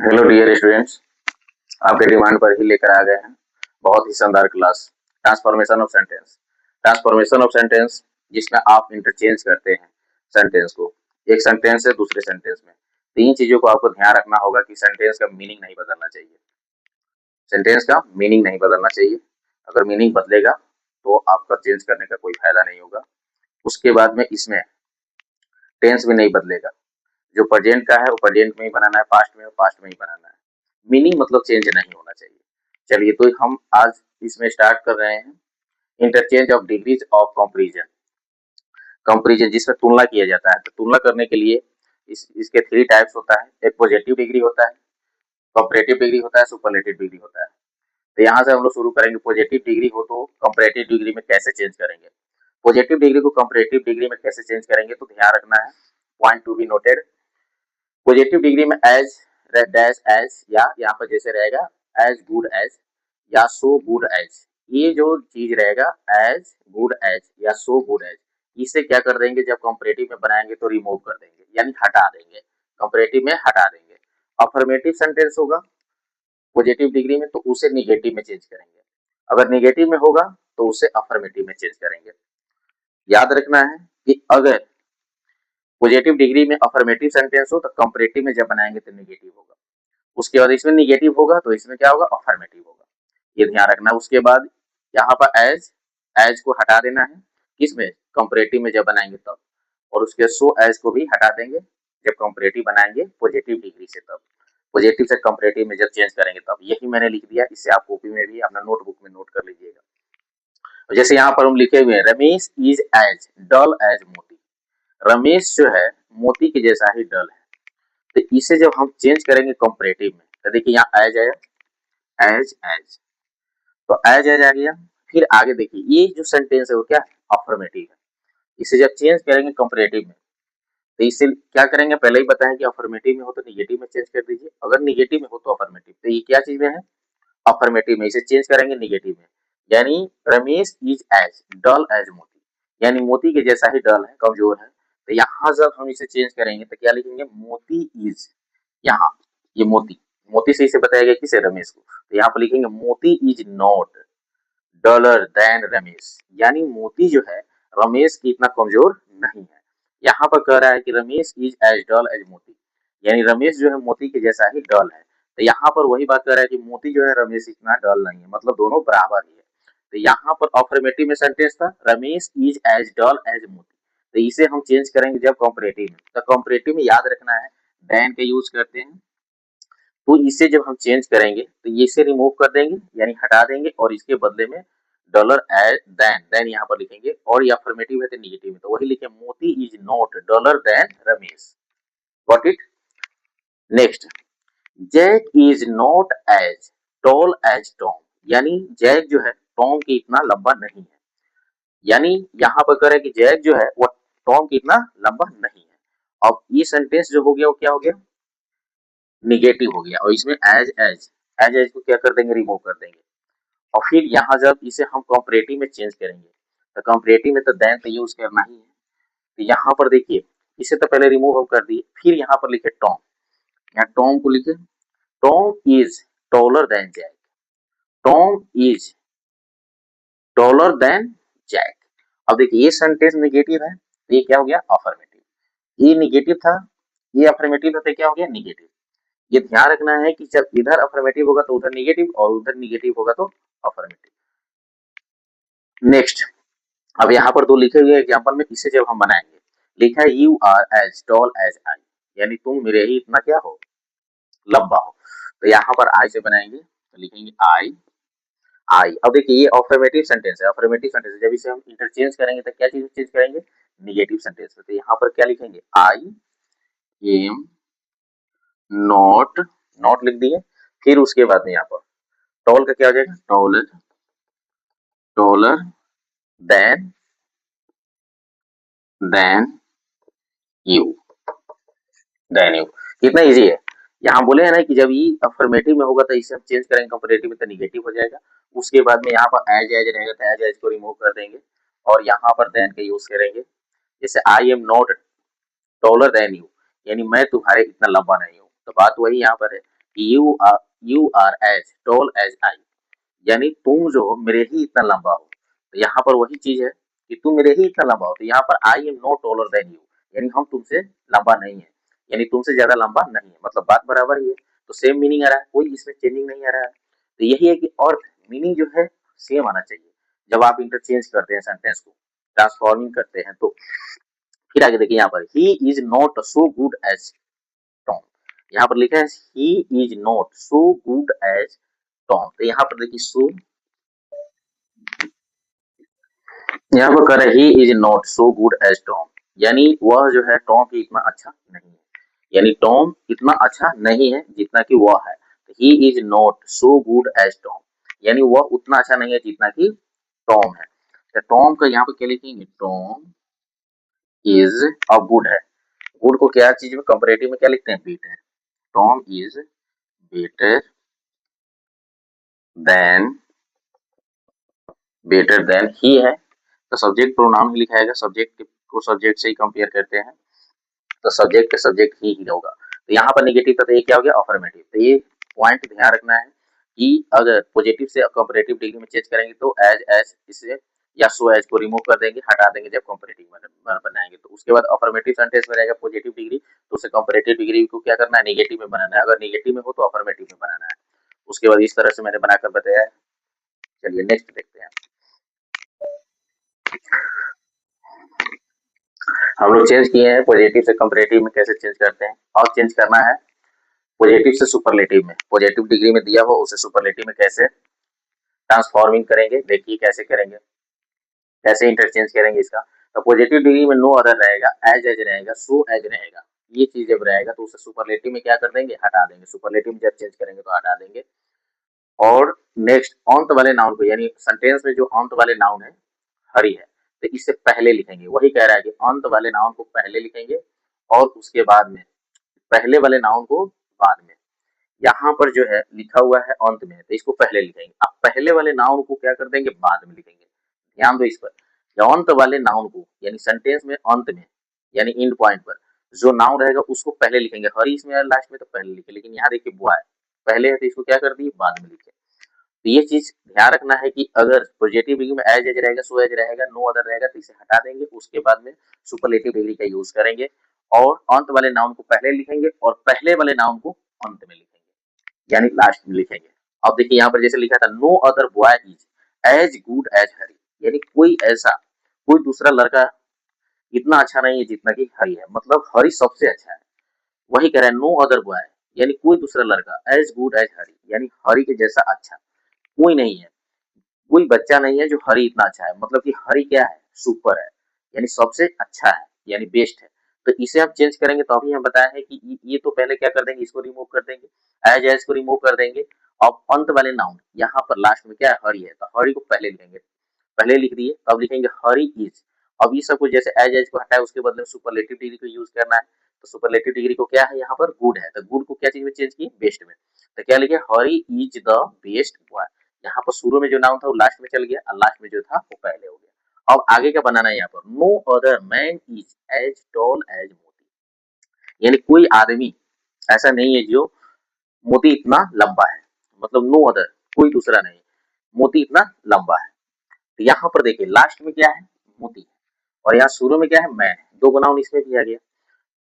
Hello dear students, आपके demand पर ही लेकर आ गए हैं बहुत ही शानदार class transformation of sentence. Transformation of sentence जिसमें आप इंटरचेंज करते हैं सेंटेंस को एक सेंटेंस से दूसरे सेंटेंस में। तीन चीजों को आपको ध्यान रखना होगा कि सेंटेंस का मीनिंग नहीं बदलना चाहिए। सेंटेंस का मीनिंग नहीं बदलना चाहिए। अगर मीनिंग बदलेगा तो आपका चेंज करने का कोई फायदा नहीं होगा। उसके बाद में इसमें टेंस भी नहीं बदलेगा। जो प्रेजेंट का है वो प्रेजेंट में ही बनाना है, पास्ट में पास्ट में ही बनाना है। मीनिंग मतलब चेंज नहीं होना चाहिए। चलिए तो हम आज इसमें स्टार्ट कर रहे हैं interchange of degrees of comparison. Comparison जिसमें तुलना किया जाता है, तो तुलना करने के लिए इसके थ्री टाइप्स होता है। एक पॉजिटिव डिग्री होता है, कंपैरेटिव डिग्री होता है, सुपरलेटिव डिग्री होता है। तो यहाँ से हम लोग शुरू करेंगे। पॉजिटिव डिग्री हो तो कंपैरेटिव डिग्री में कैसे चेंज करेंगे, पॉजिटिव डिग्री को कंपैरेटिव डिग्री में कैसे चेंज करेंगे, तो ध्यान रखना है, point to be noted. Positive degree में एज, डैश एज, या यहाँ पर जैसे रहेगा एज गुड एज या सो गुड एज, ये जो चीज रहेगा एज गुड एज या सो गुड एज, इसे क्या कर देंगे जब कंपैरेटिव में बनाएंगे तो रिमूव कर देंगे, यानी हटा देंगे, कंपैरेटिव में हटा देंगे। अफर्मेटिव सेंटेंस होगा पॉजिटिव डिग्री में तो उसे निगेटिव में चेंज करेंगे। अगर निगेटिव में होगा तो उसे अफर्मेटिव में चेंज करेंगे। याद रखना है कि अगर पॉजिटिव डिग्री में अफर्मेटिव सेंटेंस हो तो कंपैरेटिव में जब बनाएंगे तो निगेटिव होगा। उसके बाद इसमें निगेटिव होगा तो इसमें क्या होगा, अफर्मेटिव होगा। ये ध्यान रखना। उसके बाद यहाँ पर एज, एज को हटा देना है किसमें, कंपैरेटिव में जब बनाएंगे तब। और उसके सो एज को भी हटा देंगे जब कंपैरेटिव बनाएंगे पॉजिटिव डिग्री से तब। पॉजिटिव से कंपैरेटिव में जब चेंज करेंगे तब। यही मैंने लिख दिया, इससे आप कॉपी में भी अपना नोटबुक में नोट कर लीजिएगा। जैसे यहाँ पर हम लिखे हुए हैं Ramesh is as dull as Moti. Ramesh जो है मोती के जैसा ही डल है। तो इसे जब हम चेंज करेंगे कंपैरेटिव में तो देखिए यहाँ एज आया, एज एज, तो एज एज आ गया। फिर आगे देखिए ये जो सेंटेंस है वो क्या है, अफर्मेटिव है। इसे जब चेंज करेंगे कंपैरेटिव में तो इसे क्या करेंगे, पहले ही बताया कि अफर्मेटिव में हो तो निगेटिव में चेंज कर दीजिए, अगर निगेटिव में हो तो अफर्मेटिव। तो ये क्या चीज में है, अफर्मेटिव में। इसे चेंज करेंगे निगेटिव में, यानी Ramesh is as dull as Moti, यानी मोती के जैसा ही डल है, कमजोर है। तो यहाँ जब हम इसे चेंज करेंगे तो क्या लिखेंगे, मोती इज, यहाँ ये मोती, मोती से इसे बताया गया किसे, रमेश को। तो यहाँ पर लिखेंगे Moti is not duller than Ramesh, यानी मोती जो है रमेश की इतना कमजोर नहीं है। यहाँ पर कह रहा है कि Ramesh is as dull as Moti, यानी रमेश जो है मोती के जैसा ही डल है। तो यहाँ पर वही बात कर रहा है कि मोती जो है रमेश इतना डल नहीं है, मतलब दोनों बराबर ही है। तो यहाँ पर अफर्मेटिव में सेंटेंस था Ramesh is as dull as Moti, तो इसे हम चेंज करेंगे जब कंपैरेटिव में। तो कंपैरेटिव में याद रखना है देन का यूज करते हैं। तो इसे जब हम चेंज करेंगे तो ये इसे रिमूव कर देंगे यानी हटा देंगे, और इसके बदले में डॉलर एज देन, देन यहाँ पर लिखेंगे। और ये अफर्मेटिव है तो निगेटिव है, तो वही लिखे Moti is not duller than Ramesh. Got it. Next, Jack is not as tall as Tom, यानी जैक जो है टॉम की इतना लंबा नहीं है। यानी यहाँ पर कह रहे हैं कि जैक जो है वो टॉम की इतना लंबा नहीं है। अब ये सेंटेंस जो हो गया वो क्या हो गया, निगेटिव हो गया। और इसमें एज एज, एज एज को क्या कर देंगे, रिमूव कर देंगे। और फिर यहाँ जब इसे हम कंपैरेटिव में चेंज करेंगे तो कंपैरेटिव में तो देन तो यूज करना ही है। तो यहाँ पर देखिए इसे तो पहले रिमूव हम कर दिए, फिर यहाँ पर लिखे टॉम, यहाँ टॉम को लिखे, Tom is taller than Jack, Tom is taller than Jack. अब देखिए ये सेंटेंस निगेटिव है तो ये क्या हो गया, अफर्मेटिव। ये निगेटिव था, ये अफर्मेटिव था तो क्या हो गया, निगेटिव। ये ध्यान रखना है कि जब इधर अफर्मेटिव होगा तो उधर निगेटिव, और उधर निगेटिव होगा तो अफर्मेटिव। नेक्स्ट, अब यहाँ पर दो लिखे हुए एग्जांपल में, इसे जब हम बनाएंगे, लिखा है you are as tall as I, यानी तुम मेरे ही इतना क्या हो, लंबा हो। तो यहाँ पर आई से बनाएंगे तो लिखेंगे आई, आई। अब देखिए ये अफर्मेटिव सेंटेंस है, अफर्मेटिव सेंटेंस जब इसे हम इंटरचेंज करेंगे तो क्या चीज चेंज करेंगे, निगेटिव सेंटेंस में। तो यहाँ पर क्या लिखेंगे, आई एम नॉट, नॉट लिख दिए। फिर उसके बाद में यहाँ पर टॉल का क्या हो जाएगा, taller, taller than, than you, than you. कितना इजी है। यहाँ बोले है ना कि जब ये अफर्मेटिव में होगा तो इसे हम चेंज करेंगे कंपैरेटिव में तो निगेटिव हो जाएगा। उसके बाद में यहाँ पर एज एज रहेगा तो एज एज को रिमूव कर देंगे, और यहाँ पर देन का यूज करेंगे। जैसे I am not taller than you, यानी मैं तुम्हारे इतना लंबा नहीं हूँ। तो बात वही यहाँ पर है you are as tall as I, यानी तुम जो हो मेरे ही इतना लंबा हो। तो यहाँ पर वही चीज है कि तुम मेरे ही इतना लंबा हो, तो यहाँ पर I am not taller than you, यानी हम तुमसे लंबा नहीं है, यानी तुमसे ज्यादा लंबा नहीं है, मतलब बात बराबर ही है। तो सेम मीनिंग आ रहा है, कोई इसमें चेंजिंग नहीं आ रहा है। तो यही है कि और मीनिंग जो है सेम आना चाहिए जब आप इंटरचेंज करते हैं सेंटेंस को, ट्रांसफॉर्मिंग करते हैं। तो फिर आगे देखिए यहाँ पर he is not so good as Tom, यहाँ पर लिखा है he is not so good as Tom. तो यहाँ पर देखिए सो, यहाँ पर कह रहे he is not so good as Tom, यानी वह जो है टॉम की इतना अच्छा नहीं है, यानी टॉम इतना अच्छा नहीं है जितना कि वह है। He is not so good as Tom, यानी वह उतना अच्छा नहीं है जितना कि टॉम है। तो टॉम का यहाँ पर क्या लिखेंगे, टॉम इज अब गुड है, गुड को क्या चीज में कंपैरेटिव में क्या लिखते हैं, better. Tom is better than, better than he है, तो सब्जेक्ट प्रोनाउन ही लिखाएगा, सब्जेक्ट को सब्जेक्ट से ही कंपेयर करते हैं, तो सब्जेक्ट के सब्जेक्ट ही होगा। तो यहाँ पर नेगेटिव था, तो ये क्या हो गया, अफर्मेटिव। तो ये पॉइंट ध्यान रखना है कि अगर पॉजिटिव से कंपैरेटिव डिग्री में चेंज करेंगे तो एज एज इसे या सो एज को रिमूव कर देंगे, हटा देंगे जब कंपैरेटिव बनाएंगे। तो उसके बाद अफर्मेटिव सेंटेंस में रहेगा पॉजिटिव डिग्री, तो उसे कंपैरेटिव डिग्री को क्या करना है, नेगेटिव में बनाना है, अगर नेगेटिव में हो तो अफर्मेटिव में बनाना है। उसके बाद इस तरह से मैंने बनाकर बताया है। चलिए नेक्स्ट देखते हैं। हम लोग चेंज किए हैं पॉजिटिव से कंपैरेटिव में, कैसे चेंज करते हैं, और चेंज करना है पॉजिटिव से सुपरलेटिव में, पॉजिटिव डिग्री में दिया हो उसे सुपरलेटिव में कैसे ट्रांसफॉर्मिंग करेंगे, देखिए कैसे करेंगे, कैसे इंटरचेंज करेंगे इसका। तो पॉजिटिव डिग्री में नो अदर रहेगा, एज रहेगा, सो एज रहेगा, ये चीज जब रहेगा तो उसे सुपरलेटिव में क्या कर देंगे, हटा देंगे, सुपरलेटिव में जब चेंज करेंगे तो हटा देंगे। और नेक्स्ट अंत वाले नाउन को, यानी सेंटेंस में जो अंत वाले नाउन है हरी है, तो इससे पहले लिखेंगे, वही कह रहा है कि अंत वाले नाउन को पहले लिखेंगे और उसके बाद में पहले वाले नाउन को बाद में। यहाँ पर जो है लिखा हुआ है अंत में, तो इसको पहले लिखेंगे, अब पहले वाले नाउन को क्या कर देंगे, बाद में लिखेंगे। ध्यान दो इस पर, अंत वाले नाउन को यानी सेंटेंस में अंत में यानी इंड पॉइंट पर जो नाउन रहेगा उसको पहले लिखेंगे, हरी इसमें लास्ट में तो पहले लिखे, लेकिन यहाँ देखिए बुआ है पहले है तो इसको क्या कर दिए, बाद में लिखे। तो ये चीज ध्यान रखना है कि अगर पॉजिटिव डिग्री में एज एज रहेगा, सो एज रहेगा, नो अदर रहेगा, तो इसे हटा देंगे, उसके बाद में सुपरलेटिव डिग्री का यूज करेंगे और अंत वाले नाउन को पहले लिखेंगे और पहले वाले नाउन को अंत में लिखेंगे यानी लास्ट में लिखेंगे। अब देखिए यहाँ पर जैसे लिखा था no other boy is as good as Hari, यानी कोई ऐसा कोई दूसरा लड़का इतना अच्छा नहीं है जितना कि हरी है, मतलब हरी सबसे अच्छा है। वही कह रहा है नो अदर बॉय, यानी कोई दूसरा लड़का एज गुड एज हरी, यानी हरी के जैसा अच्छा कोई नहीं है, कोई बच्चा नहीं है जो हरी इतना अच्छा है, मतलब कि हरी क्या है, सुपर है, यानी सबसे अच्छा है, यानी बेस्ट है। तो इसे आप चेंज करेंगे तो अभी हम बताए हैं कि ये तो पहले क्या कर देंगे, इसको रिमूव कर देंगे, एज को रिमूव कर देंगे। अब अंत वाले नाउन यहाँ पर लास्ट में क्या है, हरी है, तो हरी को पहले लिखेंगे, पहले लिख दिए, अब लिखेंगे हरी इज। अब ये सब कुछ जैसे एज को हटाए उसके बदले सुपरलेटिव डिग्री को यूज करना है, तो सुपरलेटिव डिग्री को क्या है यहाँ पर, गुड है, तो गुड को क्या चीज में चेंज किए, बेस्ट में। तो क्या लिखे, हरी इज द बेस्ट बॉय, यहाँ पर शुरू में जो नाउन था वो लास्ट में चल गया और लास्ट में जो था वो पहले हो गया। अब आगे क्या बनाना है यहाँ पर, no other man is as tall as Moti, यानी कोई आदमी ऐसा नहीं है जो मोती इतना लंबा है, मतलब नो अदर कोई दूसरा नहीं, मोती इतना लंबा है। तो यहाँ पर देखिए लास्ट में क्या है, मोती, और यहाँ शुरू में क्या है, मैन, दो गुना इसमें भी आ गया।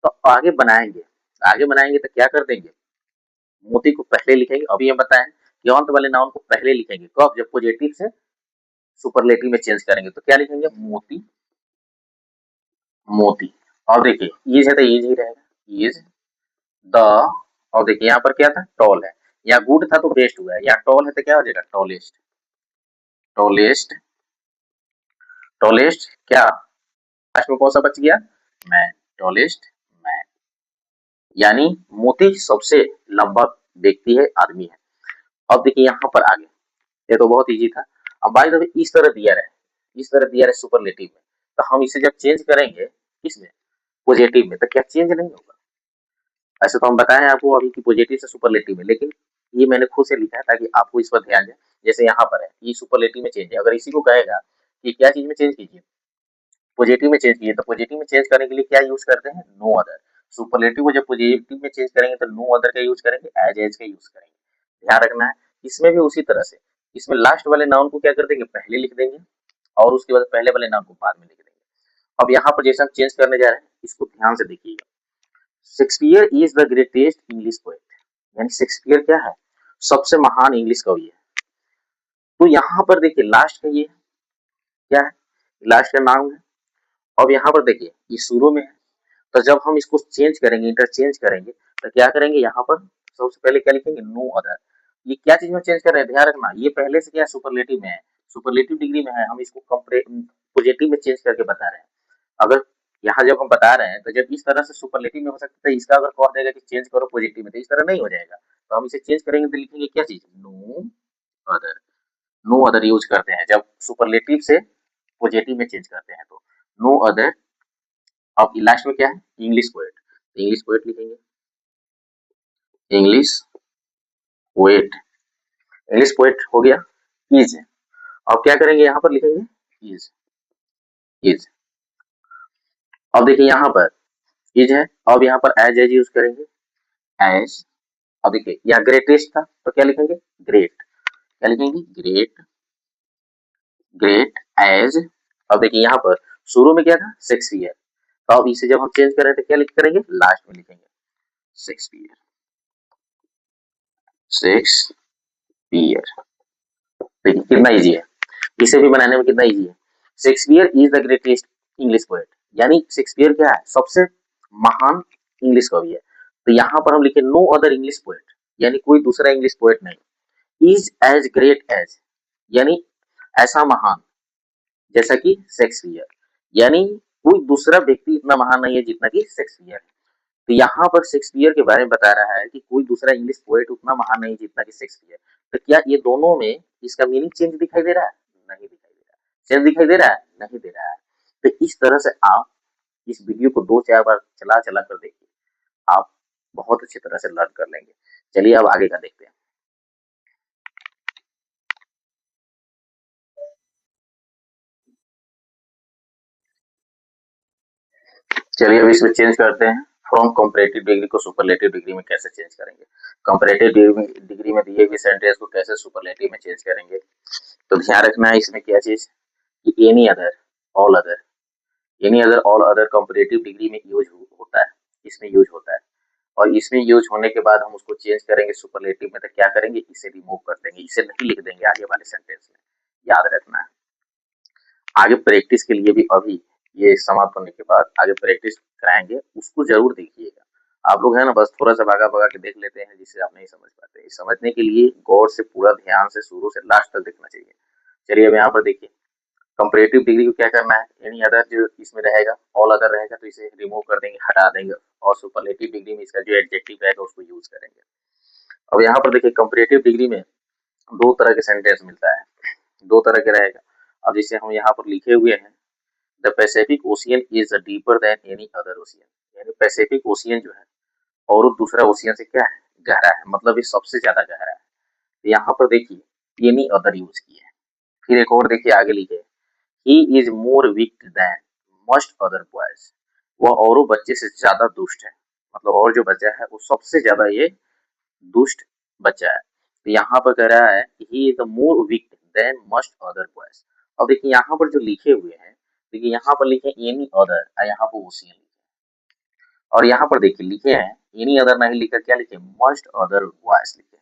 तो आगे बनाएंगे, आगे बनाएंगे तो क्या कर देंगे, मोती को पहले लिखेंगे, अभी हम बताएं कि अंत वाले नाउन को पहले लिखेंगे, कब, जब पॉजिटिव से सुपरलेटिव में चेंज करेंगे, तो क्या लिखेंगे, मोती, मोती। और देखिए इज है तो इज ही रहेगा, इज द, और देखिए यहाँ पर क्या था, टॉल है, या गुड था तो बेस्ट हुआ है, या टॉल है तो क्या हो जाएगा, टॉलेस्ट, टॉलेस्ट, टॉलेस्ट क्या, लास्ट में कौन सा बच गया, मैन, टॉलेस्ट मैन, यानी मोती सबसे लंबा व्यक्ति है, आदमी है। अब देखिए यहाँ पर आगे, ये तो बहुत इजी था। अब बाई द वे इस तरह दिया रहे, इस तरह दिया रहे सुपरलेटिव में, तो हम इसे जब चेंज करेंगे किसमें, पॉजिटिव में, तो क्या चेंज नहीं होगा। ऐसे तो हम बताएं आपको अभी कि पॉजिटिव से सुपरलेटिव में, लेकिन ये मैंने खुद से लिखा है ताकि आपको इस पर ध्यान दें। जैसे यहाँ पर है ये सुपरलेटिव में चेंज है, अगर इसी को कहेगा कि क्या चीज में चेंज कीजिए, पॉजिटिव में चेंज कीजिए, तो पॉजिटिव में चेंज करने के लिए क्या यूज करते हैं, नो अदर। सुपरलेटिव को जब पॉजिटिव में चेंज करेंगे तो नो अदर का यूज करेंगे, एज का यूज करेंगे। ध्यान रखना है। इसमें भी उसी तरह से, इसमें लास्ट वाले नाउन को क्या कर देंगे, पहले लिख देंगे और उसके बाद पहले वाले नाउन को बाद में लिख देंगे। अब यहाँ पर जैसे हम चेंज करने जा रहे हैं, इसको ध्यान से देखिएगा। Shakespeare is the greatest English poet, यानी शेक्सपियर क्या है, सबसे महान इंग्लिश कवि है। तो यहाँ पर देखिए लास्ट का ये क्या है, लास्ट का नाउन है। अब यहाँ पर देखिए ये शुरू में है, तो जब हम इसको चेंज करेंगे, इंटरचेंज करेंगे, तो क्या करेंगे, यहाँ पर सबसे पहले क्या लिखेंगे, नो अदर। ये क्या चीज में चेंज कर रहे हैं, ध्यान रखना, ये पहले से क्या सुपरलेटिव में है, सुपरलेटिव डिग्री में है, हम इसको पॉजिटिव में चेंज करके बता रहे हैं। अगर यहाँ जब हम बता रहे हैं तो जब इस तरह से सुपरलेटिव में हो सकता है, इसका अगर कह देगा कि चेंज करो पॉजिटिव में, तो इस तरह नहीं हो जाएगा। तो हम इसे चेंज करेंगे तो लिखेंगे क्या चीज, no other. No other use करते हैं जब सुपरलेटिव से पॉजिटिव में चेंज करते हैं, तो नो अदर। अब लास्ट में क्या है, इंग्लिश पोएट, इंग्लिश पोएट लिखेंगे, इंग्लिश पोएट, इंग्लिश पोएट हो गया, इज। अब क्या करेंगे, यहाँ पर लिखेंगे इज, इज। अब देखिए यहाँ पर इज है, अब यहाँ पर एज यूज करेंगे, एज। अब देखिए यहाँ ग्रेटेस्ट था तो क्या लिखेंगे, ग्रेट, क्या लिखेंगे, ग्रेट, ग्रेट एज। अब देखिए यहाँ पर शुरू में क्या था, शेक्सपियर, तो अब इसे जब हम चेंज करें तो क्या लिख करेंगे, लास्ट में लिखेंगे शेक्सपियर, शेक्सपियर। देखिए कितना इजी है, इसे भी बनाने में कितना इजी है। Shakespeare is the greatest English poet, यानी शेक्सपियर क्या है, सबसे महान इंग्लिश कवि है। तो यहाँ पर हम लिखे नो अदर इंग्लिश पोएट, यानी कोई दूसरा इंग्लिश पोएट नहीं। इज एज ग्रेट एज, यानी ऐसा महान जैसा कि शेक्सपियर, यानी कोई दूसरा व्यक्ति इतना महान नहीं है जितना कि शेक्सपियर है। तो यहाँ पर शेक्सपियर के बारे में बता रहा है कि कोई दूसरा इंग्लिश पोएट उतना महान नहीं जितना कि शेक्सपियर। तो क्या ये दोनों में इसका मीनिंग चेंज दिखाई दे रहा है, नहीं दिखाई दे रहा है। चेंज दिखाई दे रहा है, नहीं दे रहा है। तो इस तरह से आप इस वीडियो को 2-4 बार चला चला कर देखिए, आप बहुत अच्छी तरह से लर्न कर लेंगे। चलिए अब आगे का देखते हैं। चलिए अब इसमें चेंज करते हैं, फ्रॉम कंपैरेटिव डिग्री को सुपरलेटिव डिग्री में कैसे चेंज करेंगे। कंपैरेटिव डिग्री में दिए हुए सेंटेंस को कैसे सुपरलेटिव में चेंज करेंगे, तो ध्यान रखना है इसमें क्या चीज, कि any other, all other, any other, all other comparative degree में यूज होता है, इसमें यूज होता है। और इसमें यूज होने के बाद हम उसको चेंज करेंगे सुपरलेटिव में, तो क्या करेंगे, इसे रिमूव कर देंगे, इसे नहीं लिख देंगे आगे वाले सेंटेंस में, याद रखना है। आगे प्रैक्टिस के लिए भी अभी ये समाप्त होने के बाद आगे प्रैक्टिस कराएंगे, उसको जरूर देखिएगा। आप लोग है ना, बस थोड़ा सा भागा भगा के देख लेते हैं, जिससे आप नहीं समझ पाते। समझने के लिए गौर से पूरा ध्यान से शुरू से लास्ट तक देखना चाहिए। चलिए अब यहाँ पर देखिए, कंपैरेटिव डिग्री को क्या करना है, एनी अदर जो इसमें रहेगा, ऑल अदर रहेगा, तो इसे रिमूव कर देंगे, हटा देंगे, और सुपरलेटिव डिग्री में इसका जो एडजेक्टिव रहेगा उसको यूज करेंगे। अब यहाँ पर देखिए कंपैरेटिव डिग्री में दो तरह के सेंटेंस मिलता है, दो तरह के रहेगा। अब जैसे हम यहाँ पर लिखे हुए हैं, the Pacific Ocean is deeper than any other ocean, यानी पैसिफिक ओशियन जो है और दूसरा ओशियन से क्या है, गहरा है, मतलब ये सबसे ज्यादा गहरा है। तो यहाँ पर देखिए एनी अदर यूज किए हैं। फिर एक और देखिए आगे लिखे, he is more wicked than most other boys, वह औरों बच्चे से ज्यादा दुष्ट है, मतलब और जो बच्चा है वो सबसे ज्यादा ये दुष्ट बच्चा है। तो यहाँ पर कह रहा है he is more wicked than most other boys. अब देखिए यहाँ पर जो लिखे हुए हैं, देखिए यहाँ पर लिखे एनी अदर और यहाँ पर ओशियन लिखे, और यहाँ पर देखिए लिखे हैं एनी अदर नहीं लिखा, क्या लिखे, मस्ट अदर बॉयज लिखे।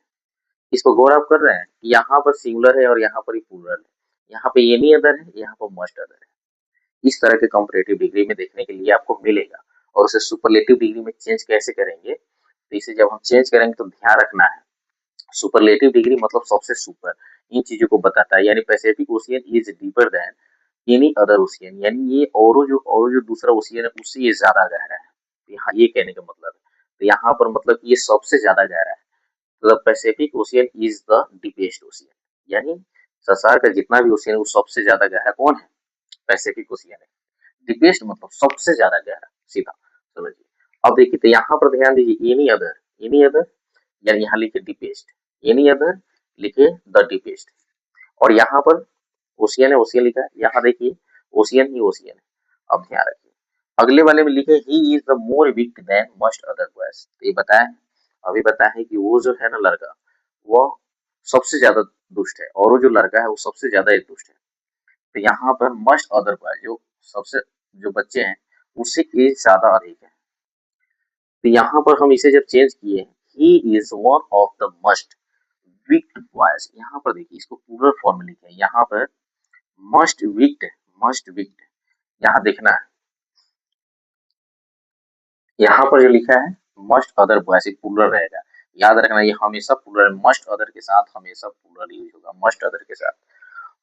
इस पर गौर आप कर रहे हैं, यहाँ पर सिंगुलर है और यहाँ पर ही प्लूरल है, यहाँ पे एनी अदर है, यहाँ पर मस्ट अदर है। इस तरह के कंपैरेटिव डिग्री में देखने के लिए आपको मिलेगा। और उसे सुपरलेटिव डिग्री में चेंज कैसे करेंगे, तो इसे जब हम चेंज करेंगे तो ध्यान रखना है, सुपरलेटिव डिग्री मतलब सबसे सुपर, इन चीजों को बताता है, यानी Pacific Ocean is deeper than any other ocean, यानी ये और जो दूसरा ओशियन है उससे ये ज्यादा गहरा है। यहाँ ये कहने का मतलब है, तो यहाँ पर मतलब ये सबसे ज्यादा गहरा है। The Pacific Ocean is the deepest ocean, यानी संसार का जितना भी ओशियन है वो सबसे ज्यादा गहरा कौन है, पैसिफिक ओशियन है। डीपेस्ट मतलब सबसे ज्यादा गहरा, सीधा समझिए। अब देखिए तो यहाँ पर ध्यान दीजिए, एनी अदर, एनी अदर, यानी यहाँ लिखे डीपेस्ट, एनी अदर लिखे द डीपेस्ट, और यहाँ पर ओशियन है, ओशियन लिखा है, यहाँ देखिए ओशियन ही ओशियन है। अब ध्यान रखिए, अगले वाले में लिखे he is the more weak than most other boys. ये बताया अभी बताया है कि वो जो है ना लड़का वो सबसे ज्यादा दुष्ट है और वो जो लड़का है वो सबसे ज्यादा एक दुष्ट है। तो यहाँ पर मस्ट अदर बॉयज जो सबसे जो बच्चे हैं उससे एज ज्यादा अधिक है। तो यहाँ पर हम इसे जब चेंज किए he is one of the must wicked boys, यहाँ पर देखिए इसको प्लूरल फॉर्म में लिखे यहाँ पर मस्ट विक्ड यहाँ देखना है। यहाँ पर जो लिखा है मस्ट अदर बॉयज प्लूरल रहेगा, याद रखना ये हमेशा प्लूरल, मस्ट अदर के साथ हमेशा प्लूरल यूज होगा, मस्ट अदर के साथ।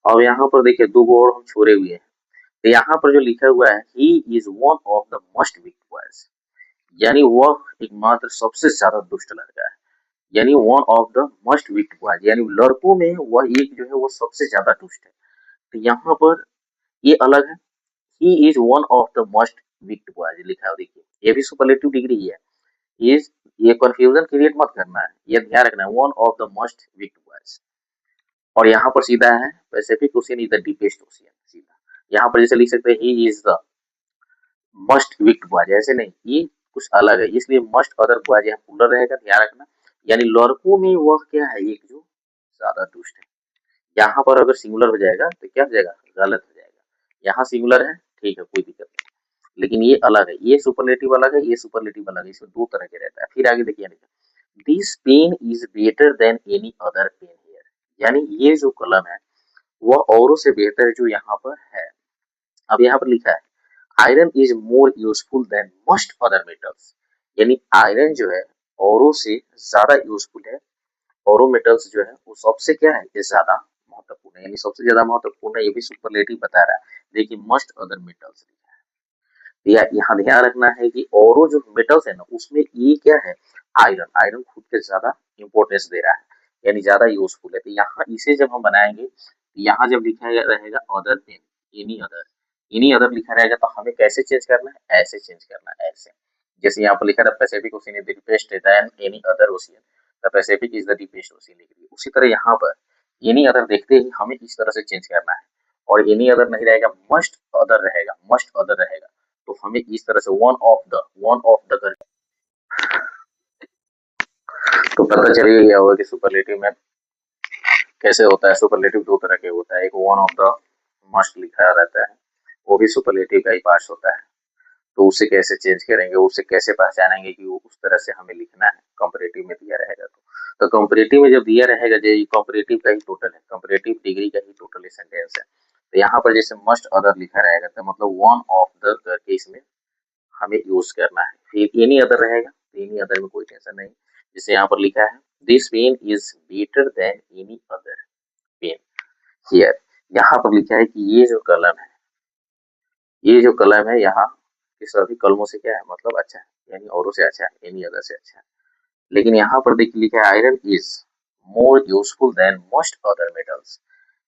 अब यहाँ पर देखिए दो और हम छोड़े हुए हैं। तो यहाँ पर जो लिखा हुआ है he is one of the must wicked boys, यानी वह एकमात्र सबसे ज्यादा दुष्ट लड़का है, यानी one of the must wicked boys यानी लड़कों में वह एक जो है वो सबसे ज्यादा दुष्ट है। तो यहाँ पर ये अलग है, he is one of the must wicked boys लिखा है, देखिए ये भी सुपरलेटिव डिग्री है। इज ये कंफ्यूजन क्रिएट मत करना है, ये ध्यान रखना है one of the must wicked boys. और यहाँ पर सीधा है Pacific Ocean is the deepest ocean, सीधा यहाँ पर जैसे लिख सकते हैं ही is the must wicked boys, ऐसे नहीं ये कुछ अलग है, इसलिए मस्ट अदर बॉयज यहाँ प्लूरल रहेगा, ध्यान रखना। यानी लड़कों में वह क्या है एक जो ज्यादा दुष्ट है। यहाँ पर अगर सिंगुलर हो जाएगा तो क्या हो जाएगा गलत हो जाएगा, यहाँ सिंगुलर है ठीक है कोई दिक्कत नहीं, लेकिन ये अलग है, ये सुपरलेटिव अलग है, ये सुपरलेटिव अलग है, इसमें दो तरह के रहता है। फिर आगे देखिए this pen is better than any other pen here, यानी ये जो कलम है वह औरों से बेहतर है जो यहाँ पर है। अब यहाँ पर लिखा है iron is more useful than most other metals, यानी आयरन जो है औरों से ज्यादा यूजफुल है, औरों मेटल्स जो है वो सबसे क्या है ये ज्यादा महत्वपूर्ण है, यानी सबसे ज्यादा महत्वपूर्ण है, ये भी सुपरलेटिव बता रहा है। देखिए मस्ट अदर मेटल्स या यहाँ ध्यान रखना है कि औरों जो मेटल्स है ना उसमें ये क्या है आयरन, आयरन खुद के ज्यादा इंपॉर्टेंस दे रहा है यानी ज्यादा यूजफुल है। तो यहाँ इसे जब हम बनाएंगे यहाँ जब लिखा रहेगा अदर देन एनी अदर लिखा रहेगा तो हमें कैसे चेंज करना है, ऐसे चेंज करना है, ऐसे जैसे यहाँ पर लिखा था Pacific Ocean is the deepest than any other ocean, the Pacific is the deepest ocean लिख दिया। उसी तरह यहाँ पर एनी अदर देखते ही हमें इस तरह से चेंज करना है, और एनी अदर नहीं रहेगा मस्ट अदर रहेगा, मस्ट अदर रहेगा तो हमें इस तरह से वन ऑफ द करके तो पता चलिए गया होगा कि सुपरलेटिव में कैसे होता है। सुपरलेटिव दो तरह के होता है, एक वन ऑफ द मस्ट लिखा रहता है वो भी सुपरलेटिव का ही पार्ट होता है, तो उसे कैसे चेंज करेंगे, उसे कैसे पहचानेंगे कि वो उस तरह से हमें लिखना है कंपैरेटिव में दिया रहेगा तो कंपैरेटिव में जब दिया रहेगा जो कंपैरेटिव का ही टोटल है, कंपैरेटिव डिग्री का ही टोटल सेंटेंस है। तो यहाँ पर जैसे मस्ट अदर लिखा रहेगा तो मतलब वन ऑफ द करके इसमें हमें यूज करना है। फिर एनी अदर रहेगा तो एनी अदर में कोई टेंशन नहीं, जैसे यहाँ पर लिखा है this pen is better than any other pen here, यहाँ पर लिखा है कि ये जो कलम है यहाँ के सभी कलमों से क्या है मतलब अच्छा है, यानी औरों से अच्छा है, एनी अदर से अच्छा है। लेकिन यहाँ पर देखिए लिखा है iron is more useful than most other metals,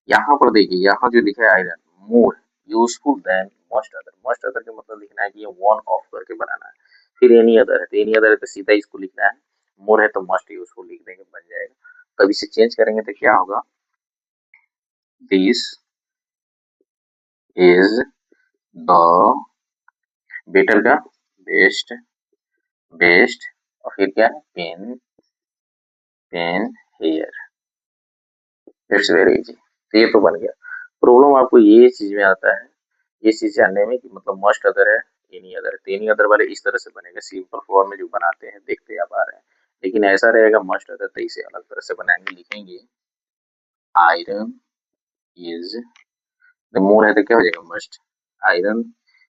यहाँ पर देखिए यहाँ जो लिखा है iron more useful than most other का मतलब लिखना है कि ये वन ऑफ करके बनाना है। फिर एनी अदर है तो एनी अदर है तो सीधा इसको लिखना है, मोर है तो मस्ट यूजफुल लिख देंगे बन जाएगा। कभी से चेंज करेंगे तो क्या होगा दिस इज द बेटर का बेस्ट बेस्ट और फिर क्या है pen here, it's very easy. तो ये तो बन गया। प्रॉब्लम आपको ये चीज में आता है, ये चीज जानने में कि मतलब मस्ट अदर है एनी अदर है, तो एनी अदर वाले इस तरह से बनेगा सिंपल फॉर्म में जो बनाते हैं देखते आप आ रहे हैं, लेकिन ऐसा रहेगा मस्ट अदर तो इसे अलग तरह से बनाएंगे, लिखेंगे आयरन इज तो मोर है तो क्या हो जाएगा मस्ट, आयरन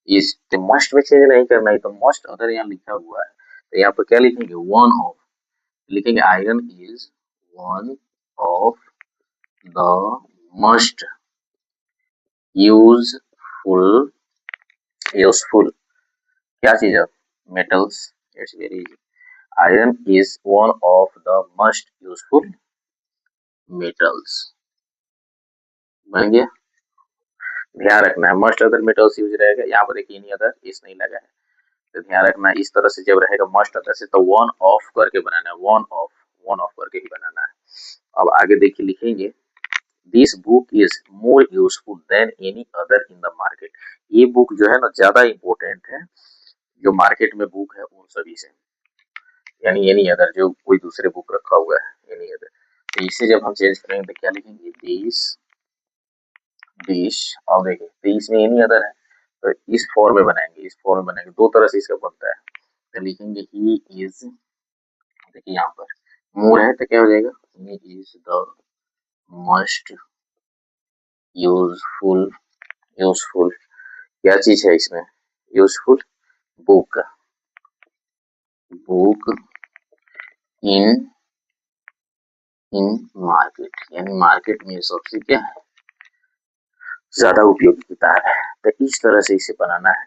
इज तो मस्ट में चेंज नहीं करना है तो मस्ट अदर यहाँ लिखा हुआ है तो यहाँ पर क्या लिखेंगे वन ऑफ, लिखेंगे iron is one of the must useful क्या चीज है metals, it's very easy, iron is one of the must useful metals बन गया। ध्यान रखना है मस्ट अदर मेटल्स यूज रहेगा, यहाँ पर देखिए एनी अदर इस नहीं लगा है तो ध्यान रखना इस तरह से जब रहेगा मस्ट अदर से तो वन ऑफ करके बनाना है, वन ऑफ करके ही बनाना है। अब आगे देखिए लिखेंगे this book is more useful than any other in the market. ये बुक जो है ना ज्यादा इंपॉर्टेंट है जो मार्केट में बुक है उन सभी से, यानी एनी अदर जो कोई दूसरे बुक रखा हुआ है एनी अदर। तो इसे जब हम चेंज करेंगे तो क्या लिखेंगे, दिस दिस। और देखिए तो इसमें एनी अदर है तो इस फॉर्म में बनाएंगे, इस फॉर्म में बनाएंगे, दो तरह से इसका बनता है। तो लिखेंगे ही इज, देखिए यहाँ पर मोर है तो क्या हो जाएगा, ही is the most useful. Useful क्या चीज है इसमें, useful book, book in in market, यानी मार्केट में सबसे क्या है ज्यादा उपयोगी किताब है। तो इस तरह से इसे बनाना है।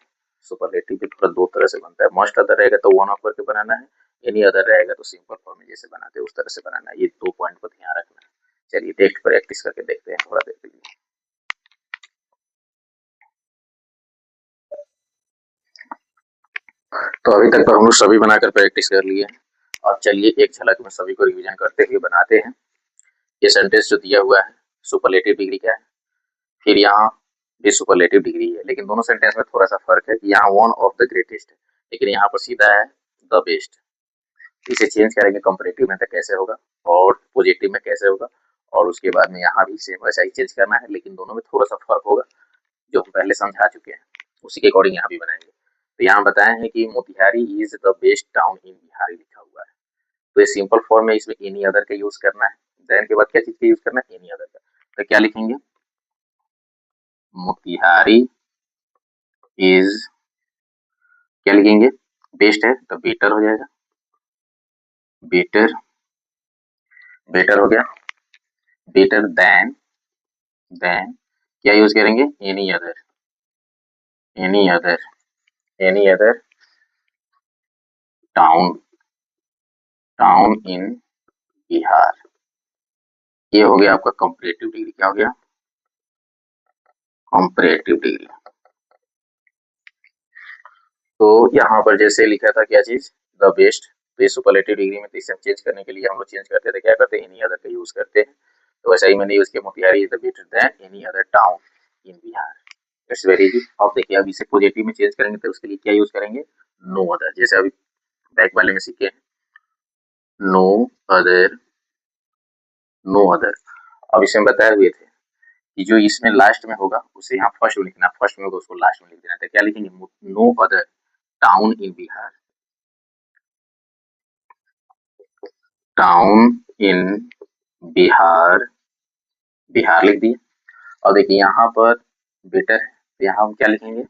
सुपरलेटिव भी थोड़ा दो तरह से बनता है, मोस्ट अदर रहेगा तो वन ऑफ करके बनाना है, एनी अदर रहेगा तो सिंपल फॉर्म में जैसे बनाते हैं उस तरह से बनाना है। ये दो पॉइंट को ध्यान रखना है। चलिए टेक्स्ट प्रैक्टिस करके देखते हैं थोड़ा देर के लिए। तो अभी तक तो हम लोग सभी बनाकर प्रैक्टिस कर लिए हैं। अब चलिए एक झलक में सभी को रिवीजन करते हुए बनाते हैं। ये सेंटेंस जो दिया हुआ है सुपरलेटिव डिग्री का है, फिर यहाँ भी सुपरलेटिव डिग्री है, लेकिन दोनों सेंटेंस में थोड़ा सा फर्क है कि यहाँ वन ऑफ द ग्रेटेस्ट है, लेकिन यहाँ पर सीधा है द बेस्ट। इसे चेंज करेंगे कंपैरेटिव में तो कैसे होगा और पॉजिटिव में कैसे होगा, और उसके बाद में यहाँ भी सेम वैसा ही चेंज करना है, लेकिन दोनों में थोड़ा सा फर्क होगा जो हम पहले समझा चुके हैं, उसी के अकॉर्डिंग यहाँ भी बनाएंगे। तो यहाँ बताए हैं कि Motihari is the best town in Bihar लिखा हुआ है, तो ये सिंपल फॉर्म में इसमें एनी अदर का यूज करना है। देन के बाद क्या चीज का यूज करना है, एनी अदर का। तो क्या लिखेंगे, मोतिहारी इज, क्या लिखेंगे, बेस्ट है तो बेटर हो जाएगा, बेटर, बेटर हो गया, बेटर देन क्या यूज करेंगे, any other, any other, any other town, town in Bihar. ये हो गया आपका कंपैरेटिव डिग्री। क्या हो गया, कंपैरेटिव डिग्री। तो यहाँ पर जैसे लिखा था क्या चीज, द बेस्ट, तो ये सुपरलेटिव डिग्री में, तो इसे चेंज करने के लिए हम लोग चेंज करते थे, क्या करते हैं, एनी अदर का यूज करते हैं। तो वैसा ही मैंने यूज किया, Motihari is the better than any other town in Bihar. It's very easy. अब देखिए अब इसे पॉजिटिव में चेंज करेंगे तो उसके लिए क्या यूज करेंगे, नो अदर, जैसे अभी बैक वाले में सीखे, नो अदर, नो अदर। अब इसमें बताए हुए थे कि जो इसमें लास्ट में होगा उसे यहाँ फर्स्ट में लिखना, फर्स्ट में होगा उसको लास्ट में लिख देना। तो क्या लिखेंगे, no other town in Bihar, town in Bihar, Bihar लिख दिए। और देखिए यहाँ पर बेटर है तो यहाँ हम क्या लिखेंगे,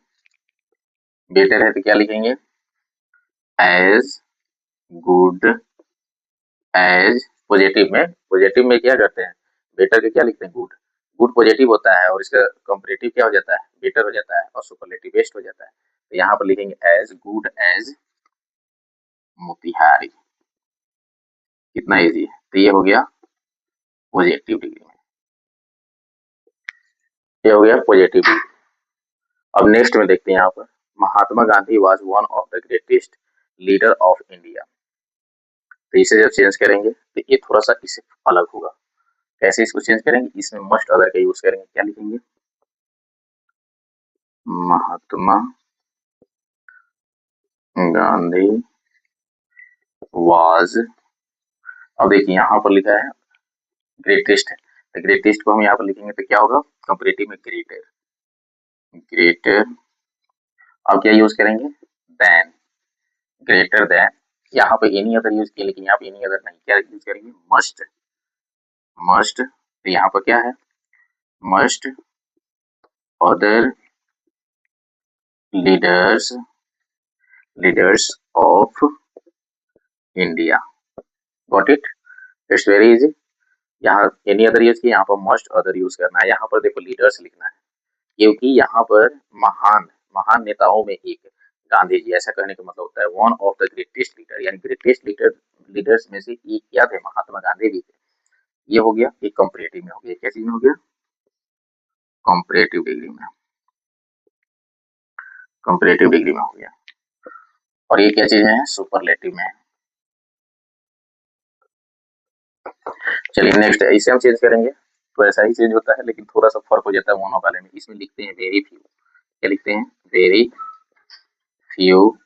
बेटर है तो क्या लिखेंगे, एज गुड एज। पॉजिटिव में क्या करते हैं, बेटर के क्या लिखते हैं, गुड, गुड पॉजिटिव होता है और इसका कंपैरेटिव क्या हो जाता है, बेटर हो जाता है, और सुपरलेटिव बेस्ट हो जाता है। तो यहाँ पर लिखेंगे एज गुड एज मोतिहारी। कितना इजी है। तो ये हो गया पॉजिटिव डिग्री में, ये हो गया पॉजिटिव डिग्री। अब नेक्स्ट में देखते हैं यहाँ पर, Mahatma Gandhi was one of the greatest leader of India. तो इसे जब चेंज करेंगे तो ये थोड़ा सा इससे अलग होगा। कैसे इसको चेंज करेंगे, इसमें मस्ट अदर का यूज करेंगे। क्या लिखेंगे, महात्मा गांधी वाज, अब देखिए यहाँ पर लिखा है ग्रेटेस्ट है, तो ग्रेटेस्ट को हम यहाँ पर लिखेंगे तो क्या होगा, कंपैरेटिव में ग्रेटर, ग्रेटर। अब क्या यूज करेंगे, देन, ग्रेटर देन। यहाँ पे एनी अदर यूज किया, लेकिन यहाँ पे एनी अदर नहीं, क्या यूज करेंगे, मस्ट, मस्ट। तो यहाँ पर क्या है, must other leaders, leaders of India. Got it, it's very easy. यहाँ एनी अदर यूज किया, यहाँ पर मस्ट अदर यूज करना है। यहाँ पर देखो लीडर्स लिखना है, क्योंकि यहाँ पर महान, महान नेताओं में एक गांधी जी, ऐसा कहने का मतलब होता है one of the greatest leader, यानी ग्रेटेस्ट लीडर, लीडर्स में से एक क्या थे, महात्मा गांधी भी थे। ये हो गया, एक कंपैरेटिव में हो गया, क्या चीज में हो गया, कंपैरेटिव डिग्री में, कंपैरेटिव डिग्री में हो गया। और ये क्या चीज है, सुपरलेटिव में। चलिए नेक्स्ट इसे हम चेंज करेंगे। तो ऐसा ही चेंज होता है, लेकिन थोड़ा सा फर्क हो जाता है मोनो वाले में। इसमें लिखते हैं वेरी फ्यू, क्या लिखते हैं, वेरी फ्यू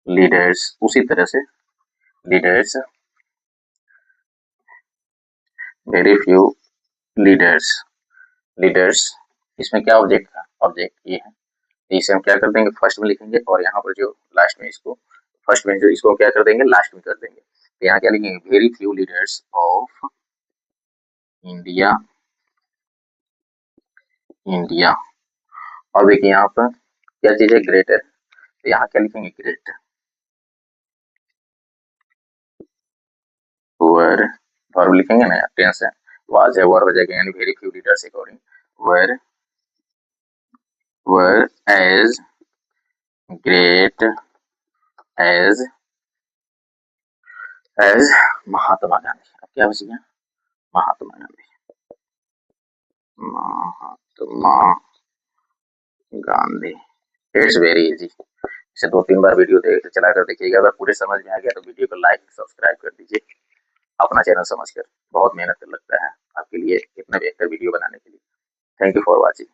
लीडर्स। उसी तरह से leaders, very few leaders, leaders, इसमें क्या ऑब्जेक्ट था, ऑब्जेक्ट ये है। इसे हम क्या कर देंगे, फर्स्ट में लिखेंगे, और यहाँ पर जो लास्ट में इसको, फर्स्ट में जो इसको क्या कर देंगे, लास्ट में कर देंगे। तो यहाँ क्या लिखेंगे, very few leaders of India, India. और देखिए यहाँ पर क्या चीज है, ग्रेटर, तो यहाँ क्या लिखेंगे, ग्रेट, वर, वर्ब लिखेंगे ना, टेंस है, वाज है, वर्ब हो जाएगा, यानी very few leaders according, were, were as great as Mahatma Gandhi. अब क्या बच गया, Mahatma Gandhi, Mahatma Gandhi. It's very easy. इसे 2-3 बार वीडियो देख चला कर देखिएगा, अगर पूरे समझ में आ गया तो वीडियो को लाइक सब्सक्राइब कर दीजिए, अपना चैनल समझकर। बहुत मेहनत लगता है आपके लिए इतना बेहतर वीडियो बनाने के लिए। Thank you for watching.